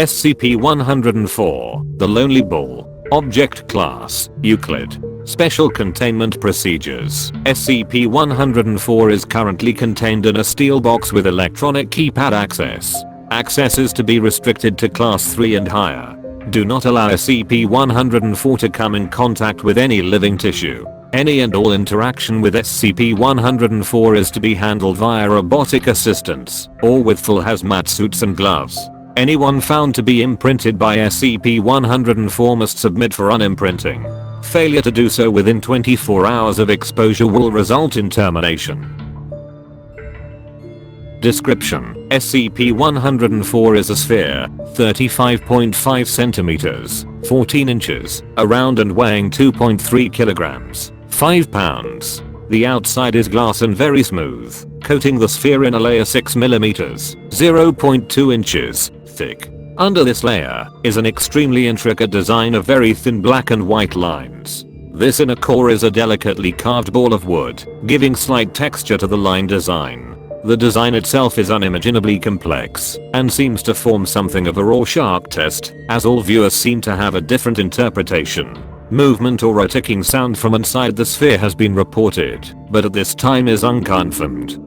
SCP-104, The Lonely Bull. Object Class, Euclid. Special Containment Procedures. SCP-104 is currently contained in a steel box with electronic keypad access. Access is to be restricted to Class 3 and higher. Do not allow SCP-104 to come in contact with any living tissue. Any and all interaction with SCP-104 is to be handled via robotic assistance, or with full hazmat suits and gloves. Anyone found to be imprinted by SCP-104 must submit for unimprinting. Failure to do so within 24 hours of exposure will result in termination. Description: SCP-104 is a sphere, 35.5 centimeters, 14 inches, around and weighing 2.3 kilograms, 5 pounds. The outside is glass and very smooth, coating the sphere in a layer 6 millimeters, 0.2 inches, thick. Under this layer is an extremely intricate design of very thin black and white lines. This inner core is a delicately carved ball of wood, giving slight texture to the line design. The design itself is unimaginably complex, and seems to form something of a Rorschach test, as all viewers seem to have a different interpretation. Movement or a ticking sound from inside the sphere has been reported, but at this time is unconfirmed.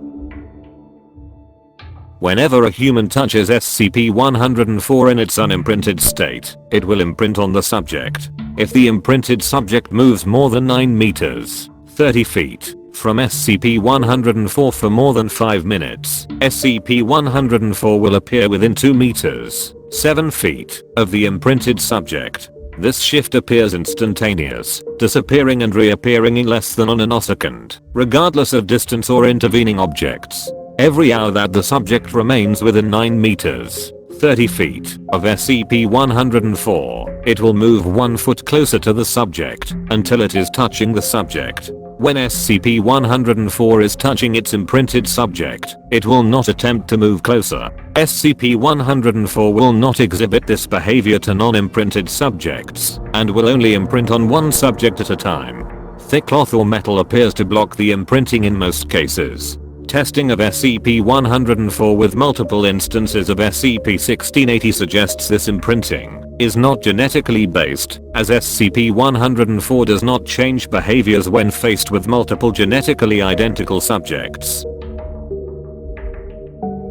Whenever a human touches SCP-104 in its unimprinted state, it will imprint on the subject. If the imprinted subject moves more than 9 meters, 30 feet, from SCP-104 for more than 5 minutes, SCP-104 will appear within 2 meters, 7 feet, of the imprinted subject. This shift appears instantaneous, disappearing and reappearing in less than a nanosecond, regardless of distance or intervening objects. Every hour that the subject remains within 9 meters, 30 feet, of SCP-104, it will move 1 foot closer to the subject, until it is touching the subject. When SCP-104 is touching its imprinted subject, it will not attempt to move closer. SCP-104 will not exhibit this behavior to non-imprinted subjects, and will only imprint on one subject at a time. Thick cloth or metal appears to block the imprinting in most cases. Testing of SCP-104 with multiple instances of SCP-1680 suggests this imprinting is not genetically based, as SCP-104 does not change behaviors when faced with multiple genetically identical subjects.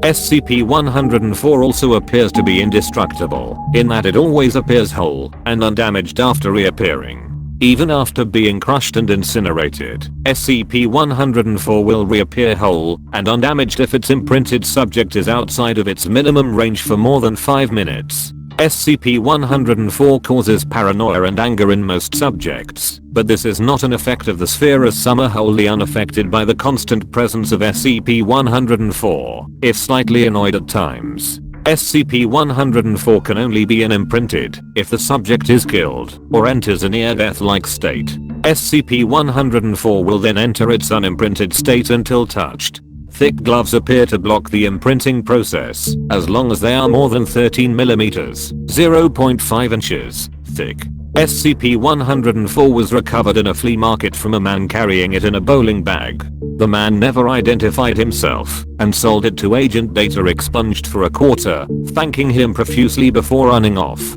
SCP-104 also appears to be indestructible, in that it always appears whole and undamaged after reappearing. Even after being crushed and incinerated, SCP-104 will reappear whole and undamaged if its imprinted subject is outside of its minimum range for more than 5 minutes. SCP-104 causes paranoia and anger in most subjects, but this is not an effect of the sphere, as some are wholly unaffected by the constant presence of SCP-104, if slightly annoyed at times. SCP-104 can only be unimprinted if the subject is killed or enters a near-death-like state. SCP-104 will then enter its unimprinted state until touched. Thick gloves appear to block the imprinting process, as long as they are more than 13 millimeters, 0.5 inches, thick. SCP-104 was recovered in a flea market from a man carrying it in a bowling bag. The man never identified himself, and sold it to Agent Data Expunged for $25, thanking him profusely before running off.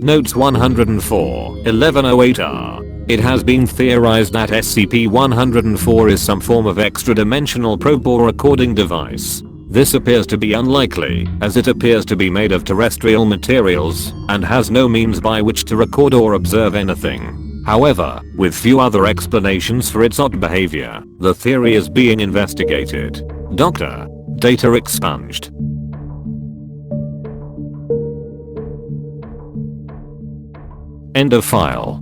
Notes 104, 1108-R. It has been theorized that SCP-104 is some form of extra-dimensional probe or recording device. This appears to be unlikely, as it appears to be made of terrestrial materials, and has no means by which to record or observe anything. However, with few other explanations for its odd behavior, the theory is being investigated. Dr. Data Expunged. End of file.